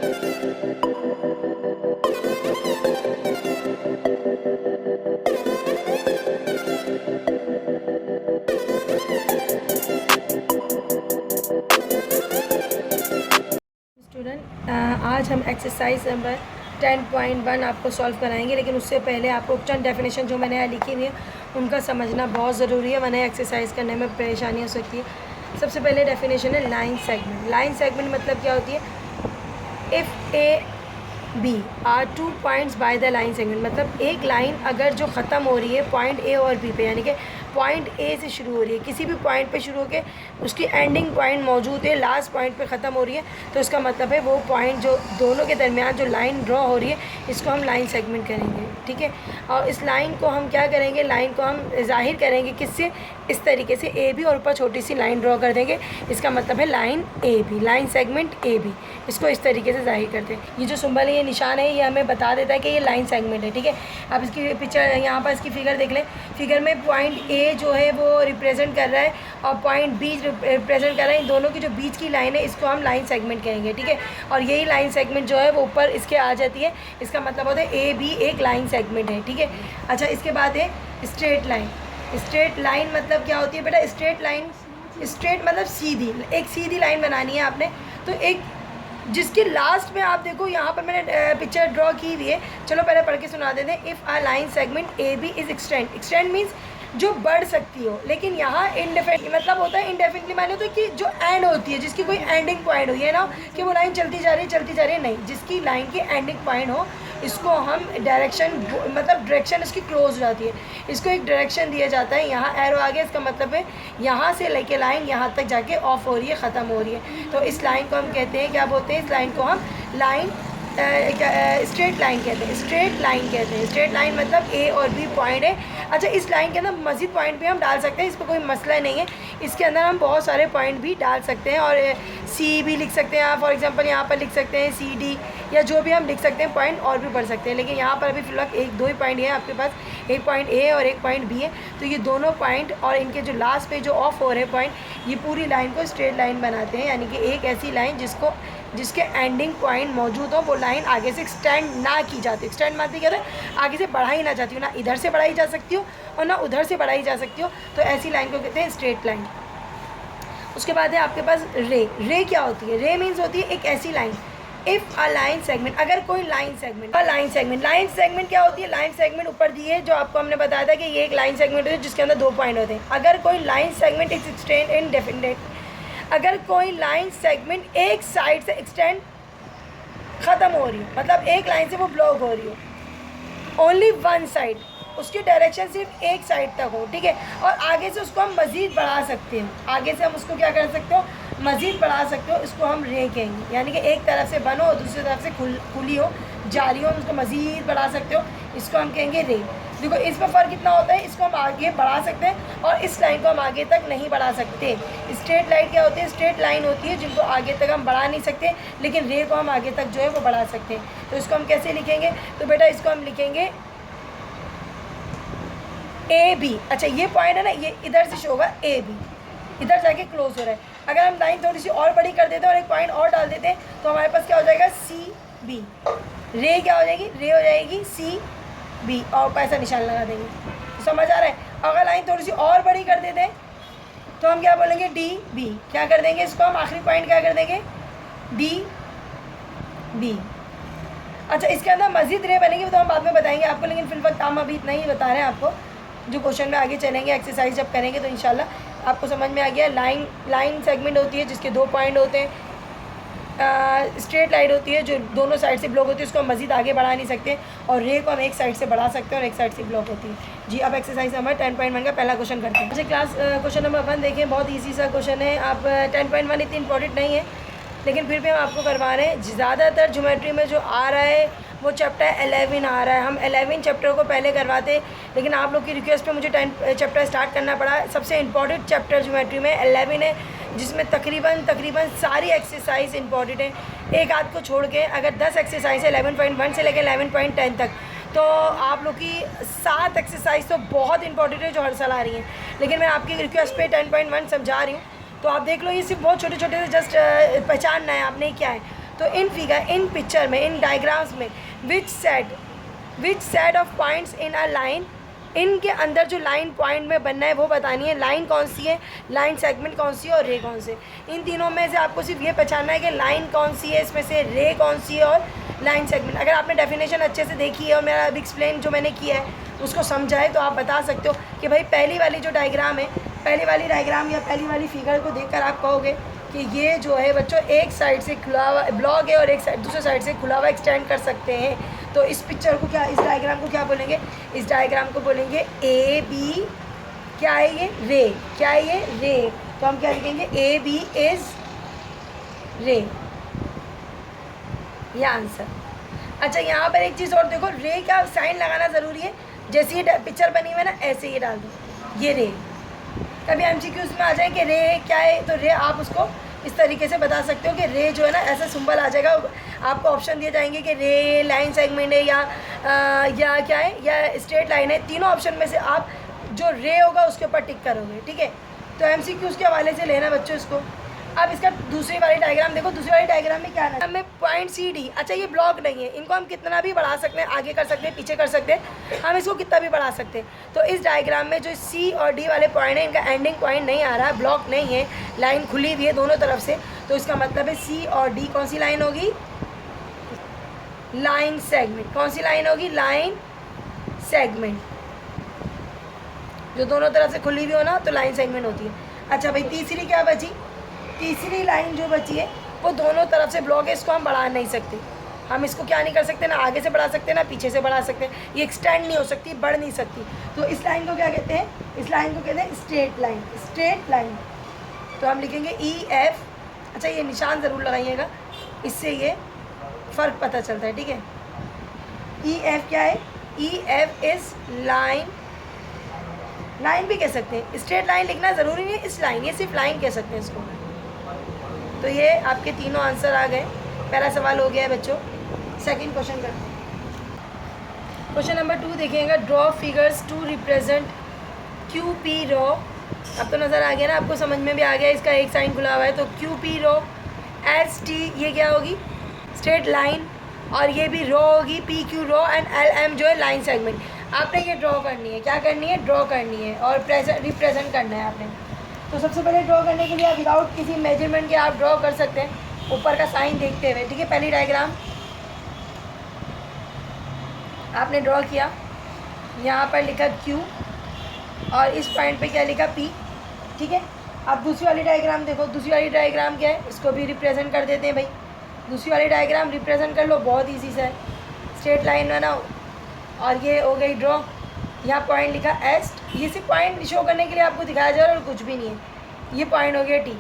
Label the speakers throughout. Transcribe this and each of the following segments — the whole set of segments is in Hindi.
Speaker 1: स्टूडेंट, आज हम एक्सरसाइज नंबर 10.1 आपको सॉल्व कराएंगे, लेकिन उससे पहले आपको चंद डेफिनेशन जो मैंने यहाँ लिखी हुई है उनका समझना बहुत ज़रूरी है, वरना एक्सरसाइज करने में परेशानी हो सकती है। सबसे पहले डेफिनेशन है लाइन सेगमेंट। लाइन सेगमेंट मतलब क्या होती है? If A B are 2 points by the line segment, मतलब एक लाइन अगर जो ख़त्म हो रही है पॉइंट ए और बी पे, यानी कि पॉइंट ए से शुरू हो रही है, किसी भी पॉइंट पे शुरू होकर उसकी एंडिंग पॉइंट मौजूद है, लास्ट पॉइंट पे ख़त्म हो रही है, तो इसका मतलब है वो पॉइंट जो दोनों के दरमियान जो लाइन ड्रॉ हो रही है, इसको हम लाइन सेगमेंट करेंगे। ठीक है, और इस लाइन को हम क्या करेंगे? लाइन को हम जाहिर करेंगे किससे? इस तरीके से ए बी, और ऊपर छोटी सी लाइन ड्रॉ कर देंगे, इसका मतलब है line A B, line segment A B. इसको इस तरीके से जाहिर करते हैं। ये जो सिंबल है, ये निशान है, ये हमें बता देता है कि ये लाइन सेगमेंट है। ठीक है, अब इसकी पिक्चर यहाँ पर इसकी फिगर देख लें। फिगर में पॉइंट ए जो है वो रिप्रेजेंट कर रहा है और पॉइंट बी रिप्रेजेंट कर रहा है। इन दोनों की जो बीच की लाइन है इसको हम लाइन सेगमेंट कहेंगे। ठीक है, और यही लाइन सेगमेंट जो है वो ऊपर इसके आ जाती है, इसका मतलब होता है ए बी एक लाइन सेगमेंट है। ठीक है, अच्छा, इसके बाद है स्ट्रेट लाइन। स्ट्रेट लाइन मतलब क्या होती है बेटा? स्ट्रेट लाइन, स्ट्रेट मतलब सीधी, एक सीधी लाइन बनानी है आपने, तो एक जिसकी लास्ट में आप देखो यहाँ पर मैंने पिक्चर ड्रॉ की हुई है। चलो पहले पढ़ के सुना देते हैं। If a line segment A B is extend, extend means जो बढ़ सकती हो, लेकिन यहाँ इंडेफिनिटली मतलब होता है, इंडेफिनिटली माने होता है कि जो एंड होती है, जिसकी कोई एंडिंग पॉइंट हो, ये ना कि वो लाइन चलती जा रही है, नहीं, जिसकी लाइन की एंडिंग पॉइंट हो, इसको हम डायरेक्शन मतलब डायरेक्शन इसकी क्लोज हो जाती है, इसको एक डायरेक्शन दिया जाता है। यहाँ एरो आ गया, इसका मतलब है यहाँ से लेके लाइन यहाँ तक जाके ऑफ हो रही है, ख़त्म हो रही है, तो इस लाइन को हम कहते हैं, क्या बोलते हैं? इस लाइन को हम लाइन स्ट्रेट लाइन कहते हैं। स्ट्रेट लाइन कहते हैं। स्ट्रेट लाइन मतलब ए और बी पॉइंट है। अच्छा, इस लाइन के अंदर मज़ीद पॉइंट भी हम डाल सकते हैं, इस पर कोई मसला नहीं है। इसके अंदर हम बहुत सारे पॉइंट भी डाल सकते हैं, और सी भी लिख सकते हैं आप, फॉर एग्जांपल यहाँ पर लिख सकते हैं सी डी, या जो भी हम लिख सकते हैं पॉइंट, और भी पढ़ सकते हैं। लेकिन यहाँ पर अभी फिलहाल एक दो ही पॉइंट है आपके पास, एक पॉइंट ए और एक पॉइंट बी है, तो ये दोनों पॉइंट और इनके जो लास्ट पे जो ऑफ हो रहे पॉइंट, ये पूरी लाइन को स्ट्रेट लाइन बनाते हैं। यानी कि एक ऐसी लाइन जिसके एंडिंग पॉइंट मौजूद हो, वो लाइन आगे से एक्सटेंड ना की जाती। एक्सटेंड मतलब क्या होता है? आगे से बढ़ाई ना जाती हो, ना इधर से बढ़ाई जा सकती हो और ना उधर से बढ़ाई जा सकती हो, तो ऐसी लाइन को कहते हैं स्ट्रेट लाइन। उसके बाद है आपके पास रे। रे क्या होती है? रे मीन्स होती है एक ऐसी line, if a line segment, अगर कोई लाइन सेगमेंट, लाइन सेगमेंट क्या होती है? लाइन सेगमेंट ऊपर दी है, जो आपको हमने बताया था कि ये एक लाइन सेगमेंट है जिसके अंदर 2 पॉइंट होते हैं। अगर कोई line segment is extend indefinite, अगर कोई लाइन सेगमेंट एक साइड से एक्सटेंड ख़त्म हो रही हो, मतलब एक लाइन से वो ब्लॉक हो रही हो, ओनली वन साइड, उसकी डायरेक्शन सिर्फ एक साइड तक हो। ठीक है, और आगे से उसको हम मज़ीद बढ़ा सकते हैं, आगे से हम उसको क्या कर सकते हो? मज़ीद बढ़ा सकते हो, इसको हम रे कहेंगे। यानी कि एक तरफ से बनो और दूसरी तरफ से खुली हो, जारी हो, हम उसको मज़ीद बढ़ा सकते हो, इसको हम कहेंगे रे। देखो इसमें फ़र्क कितना होता है, इसको हम आगे बढ़ा सकते हैं और इस लाइन को हम आगे तक नहीं बढ़ा सकते। स्ट्रेट लाइन क्या होती है? स्ट्रेट लाइन होती है जिनको आगे तक हम बढ़ा नहीं सकते, लेकिन रे को हम आगे तक जो है वो बढ़ा सकते हैं। तो इसको हम कैसे लिखेंगे? तो बेटा इसको हम लिखेंगे ए बी। अच्छा, ये पॉइंट है ना, ये इधर से शो होगा ए बी, इधर जाके क्लोज हो रहा है। अगर हम लाइन थोड़ी सी और बड़ी कर देते हैं और एक पॉइंट और डाल देते हैं, तो हमारे पास क्या हो जाएगा? C B. रे क्या हो जाएगी? रे हो जाएगी सी बी, और पैसा निशान लगा देंगे। तो समझ आ रहा है? अगर लाइन थोड़ी सी और बड़ी कर देते हैं तो हम क्या बोलेंगे? D B. क्या कर देंगे इसको हम? आखिरी पॉइंट क्या कर देंगे? D B. अच्छा, इसके अंदर मज़ीद रे बनेगी, तो हम बाद में बताएंगे आपको, लेकिन फिल वक्त हम अभी इतना ही बता रहे हैं आपको। जो क्वेश्चन में आगे चलेंगे, एक्सरसाइज जब करेंगे तो इंशाल्लाह आपको समझ में आ गया। लाइन सेगमेंट होती है जिसके 2 पॉइंट होते हैं। स्ट्रेट लाइन होती है जो दोनों साइड से ब्लॉक होती है, उसको हम मज़ीद आगे बढ़ा नहीं सकते, और रे को हम एक साइड से बढ़ा सकते हैं और एक साइड से ब्लॉक होती है। जी, अब एक्सरसाइज नंबर 10.1 का पहला क्वेश्चन करते हैं। अच्छा, क्लास क्वेश्चन नंबर 1 देखें, बहुत ईजी सा क्वेश्चन है। आप 10.1 इतनी इंपॉर्टेंट नहीं है, लेकिन फिर भी हम आपको करवा रहे हैं। ज़्यादातर ज्योमेट्री में जो आ रहा है वो चैप्टर 11 आ रहा है। हम 11 चैप्टर को पहले करवाते, लेकिन आप लोग की रिक्वेस्ट पे मुझे 10 चैप्टर स्टार्ट करना पड़ा। सबसे इम्पॉर्टेंट चैप्टर ज्योमेट्री में 11 है, जिसमें तकरीबन सारी एक्सरसाइज इंपॉर्टेंट है, एक आध को छोड़ के। अगर 10 एक्सरसाइज है 11.1 से लेकर 11.10 तक, तो आप लोग की 7 एक्सरसाइज तो बहुत इंपॉर्टेंट है जो हर साल आ रही हैं, लेकिन मैं आपकी रिक्वेस्ट पे 10.1 समझा रही हूँ। तो आप देख लो, ये सिर्फ बहुत छोटे छोटे से जस्ट पहचानना है आपने क्या है। तो इन पिक्चर में, इन डायग्राम्स में which set of points in a line, इनके अंदर जो लाइन पॉइंट में बनना है वो बतानी है। लाइन कौन सी है, लाइन सेगमेंट कौन सी है और रे कौन से। इन तीनों में से आपको सिर्फ ये पहचानना है कि लाइन कौन सी है इसमें से, रे कौन सी है और लाइन सेगमेंट। अगर आपने डेफिनेशन अच्छे से देखी है और मेरा अब एक्सप्लेन जो मैंने किया है उसको समझा है तो आप बता सकते हो कि भाई पहली वाली जो डायग्राम है, पहली वाली डायग्राम या पहली वाली फिगर को देखकर आप कहोगे कि ये जो है बच्चों एक साइड से खुला हुआ ब्लॉक है और एक साइड दूसरे साइड से खुला हुआ एक्सटेंड कर सकते हैं। तो इस पिक्चर को क्या, इस डायग्राम को क्या बोलेंगे, इस डायग्राम को बोलेंगे ए बी, क्या है ये, रे, क्या है ये, रे। तो हम क्या लिखेंगे, ए बी इज रे, ये आंसर। अच्छा यहाँ पर एक चीज़ और देखो, रे का साइन लगाना ज़रूरी है। जैसे ये पिक्चर बनी हुई है ना, ऐसे ये डाल दो, ये रे। कभी एमसीक्यूज में आ जाए कि रे क्या है, तो रे आप उसको इस तरीके से बता सकते हो कि रे जो है ना, ऐसा सिंबल आ जाएगा। आपको ऑप्शन दिए जाएंगे कि रे लाइन सेगमेंट है या क्या है, या स्ट्रेट लाइन है। तीनों ऑप्शन में से आप जो रे होगा उसके ऊपर टिक करोगे, ठीक है। तो एमसीक्यूज के हवाले से लेना बच्चों इसको। अब इसका दूसरी वाली डायग्राम देखो, दूसरी वाली डायग्राम में क्या है, हमें पॉइंट सी डी। अच्छा ये ब्लॉक नहीं है, इनको हम कितना भी बढ़ा सकते हैं, आगे कर सकते हैं, पीछे कर सकते हैं, हम इसको कितना भी बढ़ा सकते हैं। तो इस डायग्राम में जो सी और डी वाले पॉइंट है, इनका एंडिंग पॉइंट नहीं आ रहा है, ब्लॉक नहीं है, लाइन खुली हुई है दोनों तरफ से। तो इसका मतलब है सी और डी कौन सी लाइन होगी, लाइन सेगमेंट। कौन सी लाइन होगी, लाइन सेगमेंट। जो दोनों तरफ से खुली हुई हो ना तो लाइन सेगमेंट होती है। अच्छा भाई तीसरी क्या बची, तीसरी लाइन जो बची है वो दोनों तरफ से ब्लॉक है, इसको हम बढ़ा नहीं सकते। हम इसको क्या नहीं कर सकते, ना आगे से बढ़ा सकते ना पीछे से बढ़ा सकते। ये एक्सटेंड नहीं हो सकती, बढ़ नहीं सकती। तो इस लाइन को क्या कहते हैं, इस लाइन को कहते हैं स्ट्रेट लाइन, स्ट्रेट लाइन। तो हम लिखेंगे ई एफ। अच्छा ये निशान ज़रूर लगाइएगा, इससे ये फ़र्क पता चलता है, ठीक है। ई एफ क्या है, E F is line, line भी कह सकते हैं, स्ट्रेट लाइन लिखना ज़रूरी नहीं है, इस लाइन, ये सिर्फ लाइन कह सकते हैं इसको। तो ये आपके तीनों आंसर आ गए। पहला सवाल हो गया है बच्चों। सेकंड क्वेश्चन करते हैं। क्वेश्चन नंबर 2 देखिएगा, draw figures to represent Q P R. अब तो नज़र आ गया ना, आपको समझ में भी आ गया, इसका एक साइन खुला हुआ है। तो क्यू पी रो, एस टी ये क्या होगी, स्ट्रेट लाइन, और ये भी रो होगी, P Q ray, and L M जो है लाइन सेगमेंट। आपने ये ड्रॉ करनी है, क्या करनी है, ड्रॉ करनी है और रिप्रेजेंट करना है आपने। तो सबसे पहले ड्रॉ करने के लिए आप विदाउट किसी मेजरमेंट के आप ड्रॉ कर सकते हैं, ऊपर का साइन देखते हुए, ठीक है। पहली डायग्राम आपने ड्रॉ किया, यहाँ पर लिखा Q और इस पॉइंट पे क्या लिखा P, ठीक है। अब दूसरी वाली डायग्राम देखो, दूसरी वाली डायग्राम क्या है, इसको भी रिप्रेजेंट कर देते हैं भाई। दूसरी वाली डायग्राम रिप्रेजेंट कर लो, बहुत ईजी सा है, स्ट्रेट लाइन बनाओ और ये हो गई ड्रॉ। यहाँ पॉइंट लिखा एस, ये सिर्फ पॉइंट शो करने के लिए आपको दिखाया जा रहा है और कुछ भी नहीं है। ये पॉइंट हो गया टी।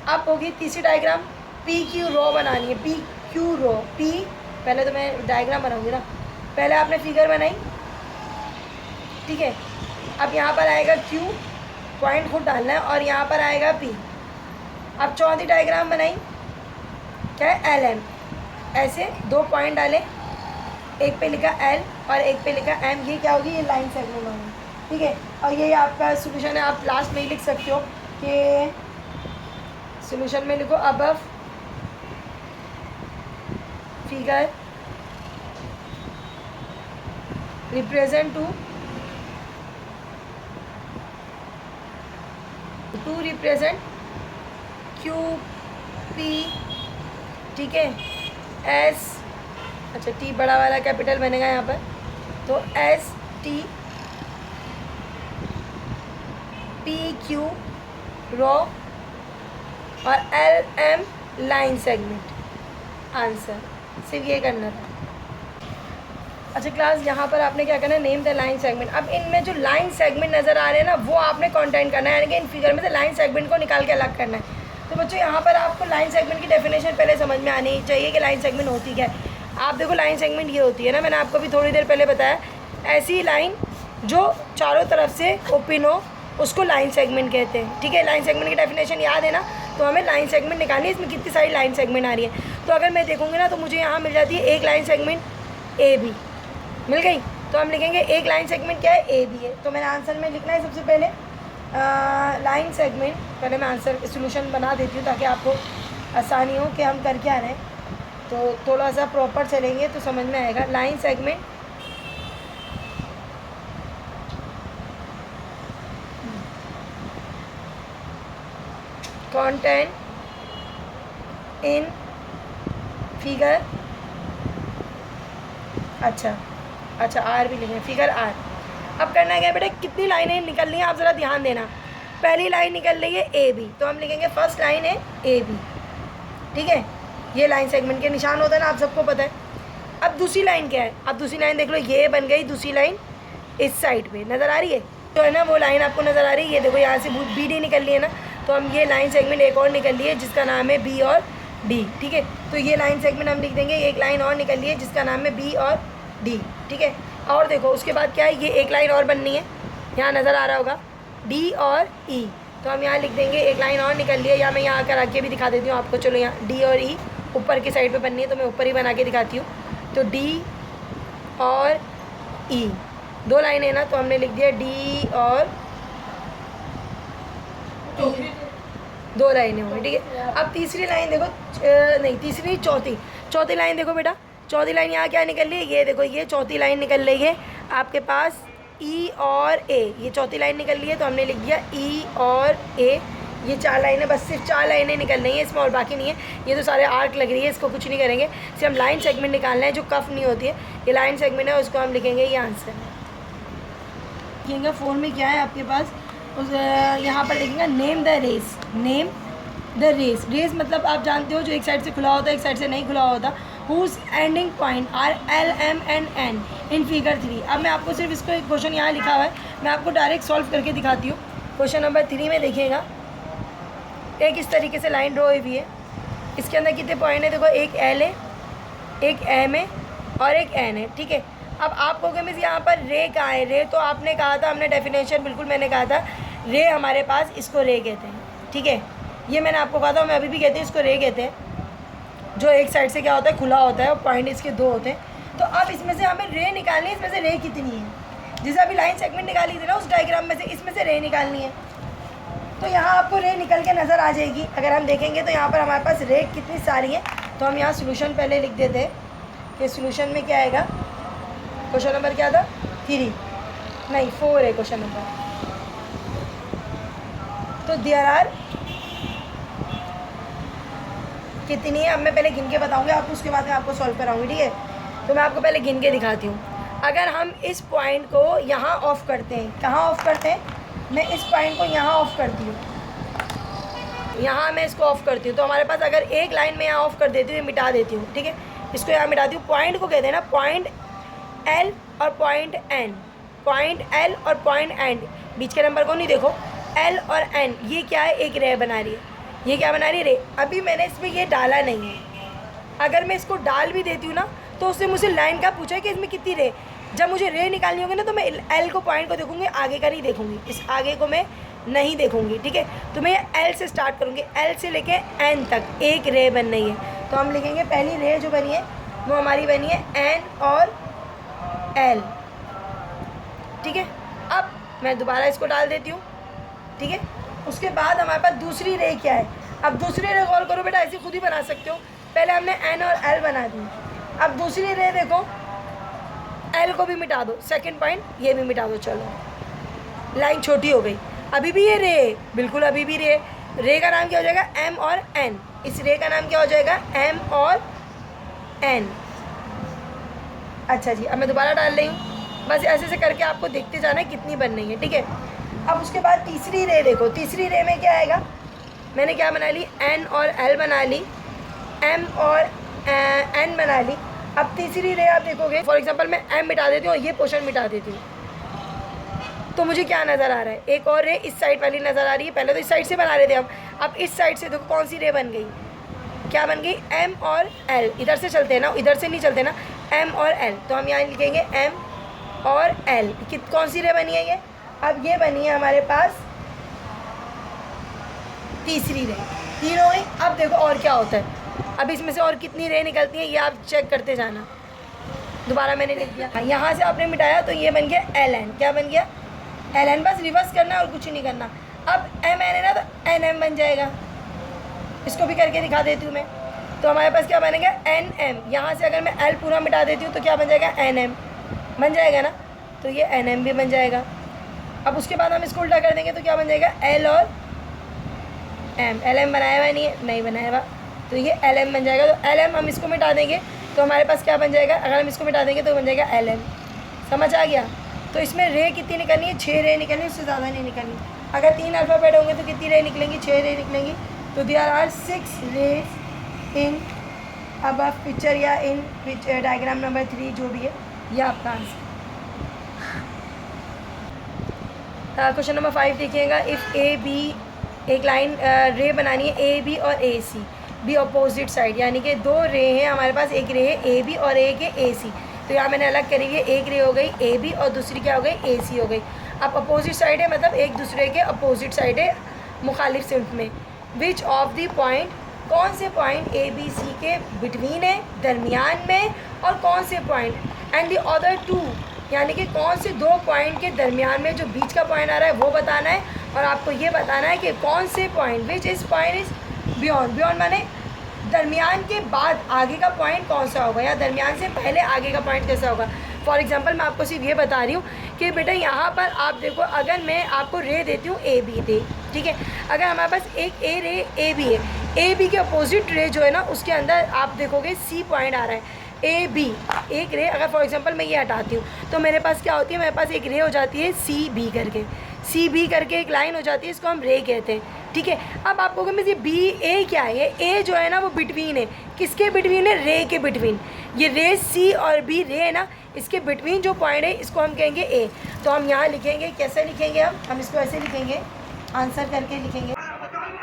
Speaker 1: अब होगी तीसरी डायग्राम, पी क्यू रो बनानी है, पी क्यू रो, पी, पहले तो मैं डायग्राम बनाऊंगी ना, पहले आपने फिगर बनाई, ठीक है। अब यहाँ पर आएगा क्यू, पॉइंट खुद डालना है, और यहाँ पर आएगा पी। अब चौथी डायग्राम बनाई, क्या है, एल एम। ऐसे दो पॉइंट डालें, एक पे लिखा एल और एक पे लिखा एम, ये क्या होगी, ये लाइन सेगमेंट होगी, ठीक है। और ये आपका सोल्यूशन है, आप लास्ट में ही लिख सकते हो कि सोल्यूशन में लिखो above figure represent to represent Q P, ठीक है, एस, अच्छा टी बड़ा वाला कैपिटल बनेगा यहाँ पर, तो S T P Q ray और L M line segment. Answer सिर्फ ये करना था। अच्छा क्लास, यहाँ पर आपने क्या करना है, नेम द लाइन सेगमेंट। अब इनमें जो लाइन सेगमेंट नज़र आ रहे हैं ना, वो आपने कंटेंट करना है, यानी कि इन फिगर में से लाइन सेगमेंट को निकाल के अलग करना है। तो बच्चों यहाँ पर आपको लाइन सेगमेंट की डेफिनेशन पहले समझ में आनी चाहिए कि लाइन सेगमेंट होती क्या है। आप देखो लाइन सेगमेंट ये होती है ना, मैंने आपको भी थोड़ी देर पहले बताया, ऐसी लाइन जो चारों तरफ से ओपन हो उसको लाइन सेगमेंट कहते हैं, ठीक है। लाइन सेगमेंट की डेफिनेशन याद है ना, तो हमें लाइन सेगमेंट निकालनी है। इसमें कितनी सारी लाइन सेगमेंट आ रही है, तो अगर मैं देखूँगी ना तो मुझे यहाँ मिल जाती है एक लाइन सेगमेंट ए बी मिल गई। तो हम लिखेंगे एक लाइन सेगमेंट क्या है, ए बी है। तो मैंने आंसर में लिखना है सबसे पहले लाइन सेगमेंट। पहले मैं आंसर सोल्यूशन बना देती हूँ ताकि आपको आसानी हो कि हम कर क्या रहे हैं। तो थोड़ा सा प्रॉपर चलेंगे तो समझ में आएगा। Line segment content in figure, अच्छा आर भी लिखें, फिगर आर। अब करना क्या है बेटा, कितनी लाइनें निकल रही हैं आप ज़रा ध्यान देना। पहली लाइन निकल रही है ए बी, तो हम लिखेंगे फर्स्ट लाइन है ए बी, ठीक है। ये लाइन सेगमेंट के निशान होता है ना, आप सबको पता है। अब दूसरी लाइन क्या है, अब दूसरी लाइन देख लो, ये बन गई दूसरी लाइन इस साइड पे, नज़र आ रही है तो है ना, वो लाइन आपको नज़र आ रही है। ये देखो यहाँ से बी डी निकल रही है ना, तो हम ये लाइन सेगमेंट एक और निकल रही है जिसका नाम है बी और डी, ठीक है। तो ये लाइन सेगमेंट हम लिख देंगे, एक लाइन और निकल रही है जिसका नाम है बी और डी, ठीक है। और देखो उसके बाद क्या है, ये एक लाइन और बननी है, यहाँ नज़र आ रहा होगा डी और ई, तो हम यहाँ लिख देंगे एक लाइन और निकल रही है, या मैं यहाँ करा के भी दिखा देती हूँ आपको। चलो यहाँ डी और ई ऊपर की साइड पे बननी है, तो मैं ऊपर ही बना के दिखाती हूँ। तो डी और ई दो लाइन है ना, तो हमने लिख दिया डी और दो लाइनें होंगी, ठीक है। अब तीसरी लाइन देखो, नहीं तीसरी चौथी लाइन देखो बेटा, चौथी लाइन यहाँ क्या निकल रही है, ये देखो ये चौथी लाइन निकल रही है आपके पास ई और ए, ये चौथी लाइन निकल रही है, तो हमने लिख दिया ई और ए। ये चार लाइनें, बस सिर्फ चार लाइनें निकल रही हैं इसमें, और बाकी नहीं है। ये तो सारे आर्क लग रही है, इसको कुछ नहीं करेंगे, सिर्फ हम लाइन सेगमेंट निकालना है जो कफ नहीं होती है। ये लाइन सेगमेंट है, उसको हम लिखेंगे ये आंसर है। लिखेंगे फोन में क्या है आपके पास, उस यहाँ पर लिखेंगे name the rays, name the rays. Rays मतलब आप जानते हो जो एक साइड से खुला होता है एक साइड से नहीं खुला होता। Whose ending point are L M and N in figure 3। अब मैं आपको सिर्फ इसको एक क्वेश्चन यहाँ लिखा हुआ है, मैं आपको डायरेक्ट सॉल्व करके दिखाती हूँ। क्वेश्चन नंबर 3 में देखिएगा, एक इस तरीके से लाइन ड्रॉ हुई है, इसके अंदर कितने पॉइंट है, देखो एक एल है, एक एम है और एक एन है, ठीक है। अब आप कहोगे मिस यहाँ पर रे कहाँ है, रे तो आपने कहा था, हमने डेफिनेशन बिल्कुल मैंने कहा था, रे हमारे पास इसको रे कहते हैं, ठीक है। ये मैंने आपको कहा था, मैं अभी भी कहती हूँ इसको रे कहते हैं, जो एक साइड से क्या होता है खुला होता है और पॉइंट इसके दो होते हैं। तो अब इसमें से हमें रे निकालनी है, इसमें से रे कितनी है, जैसे अभी लाइन सेगमेंट निकाली थी ना उस डायग्राम में से, इसमें से रे निकालनी है। तो यहाँ आपको रे निकल के नज़र आ जाएगी। अगर हम देखेंगे तो यहाँ पर हमारे पास रे कितनी सारी है, तो हम यहाँ सोल्यूशन पहले लिख देते हैं कि सोल्यूशन में क्या आएगा। क्वेश्चन नंबर क्या था, 3 नहीं 4 है क्वेश्चन नंबर। तो देयर आर कितनी है, अब मैं पहले गिन के बताऊंगी आपको, उसके बाद मैं आपको सॉल्व कराऊंगी, ठीक है। तो मैं आपको पहले गिन के दिखाती हूँ। अगर हम इस पॉइंट को यहाँ ऑफ करते हैं, कहाँ ऑफ करते हैं, मैं इस पॉइंट को यहाँ ऑफ करती हूँ, यहाँ मैं इसको ऑफ करती हूँ, तो हमारे पास अगर एक लाइन में यहाँ ऑफ कर देती हूँ, मिटा देती हूँ, ठीक है, इसको यहाँ मिटाती हूँ। पॉइंट को कहते हैं ना पॉइंट एल और पॉइंट एन, पॉइंट एल और पॉइंट एंड, बीच के नंबर को नहीं देखो, एल और एन, ये क्या है, एक रे बना रही है, ये क्या बना रही है, रे। अभी मैंने इसमें ये डाला नहीं है, अगर मैं इसको डाल भी देती हूँ ना, तो उसने मुझे लाइन का पूछा है कि इसमें कितनी रे। जब मुझे रे निकालनी होगी ना, तो मैं एल को पॉइंट को देखूंगी, आगे का नहीं देखूंगी, इस आगे को मैं नहीं देखूंगी, ठीक है। तो मैं एल से स्टार्ट करूंगी, एल से लेके एन तक एक रे बन रही है, तो हम लिखेंगे पहली रे जो बनी है वो हमारी बनी है एन और एल, ठीक है। अब मैं दोबारा इसको डाल देती हूँ, ठीक है। उसके बाद हमारे पास दूसरी रे क्या है, अब दूसरी रे गौर करो बेटा, ऐसे खुद ही बना सकते हो। पहले हमने एन और एल बना दी, अब दूसरी रे देखो, एल को भी मिटा दो, सेकंड पॉइंट ये भी मिटा दो, चलो लाइन छोटी हो गई। अभी भी ये रे, बिल्कुल अभी भी रे, रे का नाम क्या हो जाएगा, एम और एन, इस रे का नाम क्या हो जाएगा, एम और एन। अच्छा जी, अब मैं दोबारा डाल रही हूँ, बस ऐसे से करके आपको देखते जाना है कितनी बन रही है, ठीक है। अब उसके बाद तीसरी रे देखो, तीसरी रे में क्या आएगा, मैंने क्या बना ली, एन और एल बना ली, एम और एन बना ली। अब तीसरी रे आप देखोगे, फॉर एग्जांपल मैं एम मिटा देती हूँ और ये पोर्शन मिटा देती हूँ, तो मुझे क्या नज़र आ रहा है, एक और रे इस साइड वाली नज़र आ रही है। पहले तो इस साइड से बना रहे थे हम, अब इस साइड से देखो कौन सी रे बन गई, क्या बन गई, एम और एल। इधर से चलते हैं ना, इधर से नहीं चलते ना, एम और एल, तो हम यहाँ लिखेंगे एम और एल। कौन सी रे बनी है ये, अब ये बनी है हमारे पास तीसरी रे, 3 हो गई। अब देखो और क्या होता है, अब इसमें से और कितनी रे निकलती है ये आप चेक करते जाना। दोबारा मैंने लिख दिया, यहाँ से आपने मिटाया तो ये बन गया एल एन, क्या बन गया, एल एन, बस रिवर्स करना और कुछ नहीं करना। अब एम एन है ना, तो एन एम बन जाएगा, इसको भी करके दिखा देती हूँ मैं। तो हमारे पास क्या बनेगा NM। यहाँ से अगर मैं L पूरा मिटा देती हूँ तो क्या बन जाएगा NM बन जाएगा ना, तो ये NM भी बन जाएगा। अब उसके बाद हम इसको उल्टा कर देंगे तो क्या बन जाएगा L और M। LM बनाया हुआ नहीं बनाया हुआ, तो ये LM बन जाएगा। तो LM हम इसको मिटा देंगे तो हमारे पास क्या बन जाएगा, अगर हम इसको मिटा देंगे तो बन जाएगा LM। समझ आ गया। तो इसमें रे कितनी निकलनी है, 6 रे निकलनी, उससे ज़्यादा नहीं निकलनी। अगर 3 अल्फ़ाबेट होंगे तो कितनी रे निकलेंगी, 6 रे निकलेंगी। तो there are 6 rays in above picture या इन डायग्राम नंबर 3 जो भी है, यह आपका आंसर। क्वेश्चन नंबर 5 देखिएगा। इफ़ ए बी, एक लाइन रे बनानी है ए बी और ए सी, बी अपोजिट साइड, यानी कि 2 रे हैं हमारे पास, एक रे है ए बी और एक है ए सी। तो यहाँ मैंने अलग करी हुई है, एक रे हो गई ए बी और दूसरी क्या हो गई ए सी हो गई। अब अपोजिट साइड है, मतलब एक दूसरे के अपोजिट साइड है, मुखालिफ सिम्त में। विच ऑफ द पॉइंट, कौन से पॉइंट ए बी सी के बिटवीन है, दरमियान में, और कौन से पॉइंट एंड द अदर 2, यानी कि कौन से 2 पॉइंट के दरमियान में जो बीच का पॉइंट आ रहा है वो बताना है। और आपको ये बताना है कि कौन से point, which is point is beyond, beyond माने दरमियान के बाद आगे का पॉइंट कौन सा होगा, या दरमियान से पहले आगे का पॉइंट कैसा होगा। फॉर एग्जांपल मैं आपको सिर्फ ये बता रही हूँ कि बेटा यहाँ पर आप देखो, अगर मैं आपको रे देती हूँ ए बी रे, ठीक है, अगर हमारे पास एक ए रे ए बी है, ए बी के अपोजिट रे जो है ना उसके अंदर आप देखोगे सी पॉइंट आ रहा है, ए बी एक रे। अगर फॉर एग्जांपल मैं ये हटाती हूँ तो मेरे पास क्या होती है, मेरे पास एक रे हो जाती है सी बी करके, सी बी करके एक लाइन हो जाती है, इसको हम रे कहते हैं, ठीक है। अब आप कहोगे ये बी ए क्या है, ये ए जो है ना वो बिटवीन है, किसके बिटवीन है, रे के बिटवीन। ये रे सी और बी रे है ना, इसके बिटवीन जो पॉइंट है इसको हम कहेंगे ए। तो हम यहाँ लिखेंगे, कैसे लिखेंगे, हम इसको ऐसे लिखेंगे, आंसर करके लिखेंगे।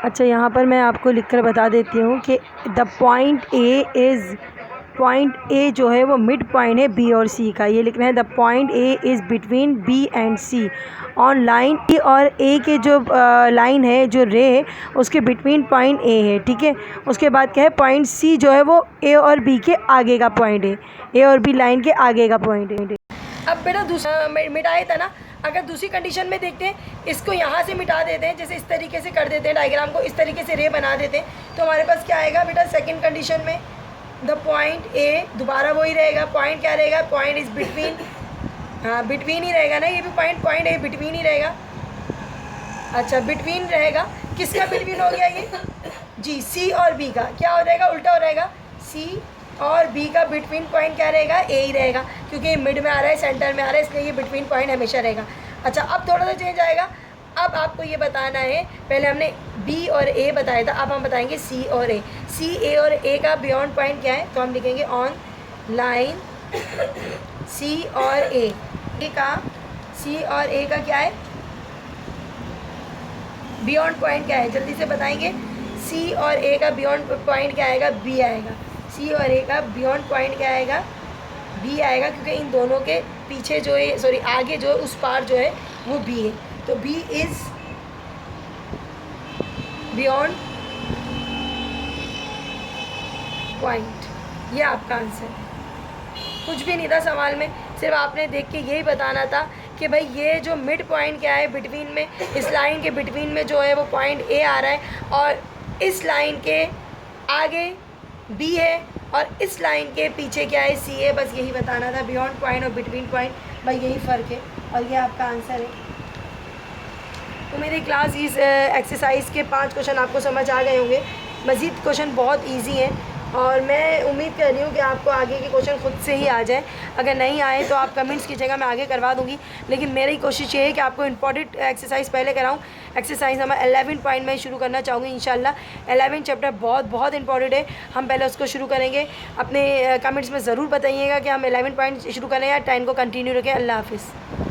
Speaker 1: अच्छा, यहाँ पर मैं आपको लिखकर बता देती हूँ कि the point A is, point A जो है वो मिड पॉइंट है बी और सी का, ये लिखना है the point A is between B and C on line E, और ए के जो लाइन है, जो रे है उसके बिटवीन पॉइंट ए है, ठीक है। उसके बाद क्या है, पॉइंट सी जो है वो ए और बी के आगे का पॉइंट है, ए और बी लाइन के आगे का पॉइंट है। अब बेटा दूसरा मिटाया था ना, अगर दूसरी कंडीशन में देखते हैं, इसको यहाँ से मिटा देते हैं, जैसे इस तरीके से कर देते हैं, डायग्राम को इस तरीके से रे बना देते हैं, तो हमारे पास क्या आएगा बेटा, सेकेंड कंडीशन में द पॉइंट ए, दोबारा वही रहेगा, पॉइंट क्या रहेगा, पॉइंट इज़ बिटवीन, हाँ बिटवीन ही रहेगा ना, ये भी पॉइंट ए बिटवीन ही रहेगा। अच्छा, बिटवीन रहेगा, किसका बिटवीन हो गया ये जी, सी और बी का, क्या हो जाएगा, उल्टा हो जाएगा, सी और बी का बिटवीन पॉइंट क्या रहेगा, ए ही रहेगा, क्योंकि ये मिड में आ रहा है, सेंटर में आ रहा है, इसलिए ये बिटवीन पॉइंट हमेशा रहेगा। अच्छा, अब थोड़ा सा चेंज आएगा, अब आपको ये बताना है, पहले हमने बी और ए बताया था, अब हम बताएंगे सी और ए। सी ए और ए का बियॉन्ड पॉइंट क्या है, तो हम लिखेंगे ऑन लाइन सी और ए का, सी और ए का क्या है, बियॉन्ड पॉइंट क्या है, जल्दी से बताएंगे। सी और ए का बियॉन्ड पॉइंट क्या आएगा, बी आएगा। सी और ए का बियॉन्ड पॉइंट क्या आएगा, बी आएगा, क्योंकि इन दोनों के पीछे जो है, सॉरी आगे जो है, उस पार जो है वो बी है, तो बी इज़ बियॉन्ड पॉइंट, ये आपका आंसर। कुछ भी नहीं था सवाल में, सिर्फ आपने देख के यही बताना था कि भाई ये जो मिड पॉइंट क्या है बिटवीन में, इस लाइन के बिटवीन में जो है वो पॉइंट ए आ रहा है, और इस लाइन के आगे बी है, और इस लाइन के पीछे क्या है, सी है। बस यही बताना था, बियॉन्ड पॉइंट और बिटवीन पॉइंट, भाई यही फ़र्क है, और ये आपका आंसर है। तो मेरी क्लास इस एक्सरसाइज के 5 क्वेश्चन आपको समझ आ गए होंगे। मज़ीद क्वेश्चन बहुत इजी हैं, और मैं उम्मीद कर रही हूँ कि आपको आगे के क्वेश्चन खुद से ही आ जाए। अगर नहीं आए तो आप कमेंट्स कीजिएगा, मैं आगे करवा दूँगी, लेकिन मेरी कोशिश ये है कि आपको इंपॉर्टेंट एक्सरसाइज पहले कराऊँ। एक्सरसाइज मैं 11 पॉइंट में शुरू करना चाहूँगी इंशाल्लाह। 11 चैप्टर बहुत इंपॉर्टेंट है, हम पहले उसको शुरू करेंगे। अपने कमेंट्स में ज़रूर बताइएगा कि हम 11 पॉइंट शुरू करें या 10 को कंटिन्यू रखें। अल्लाह हाफ़िज़।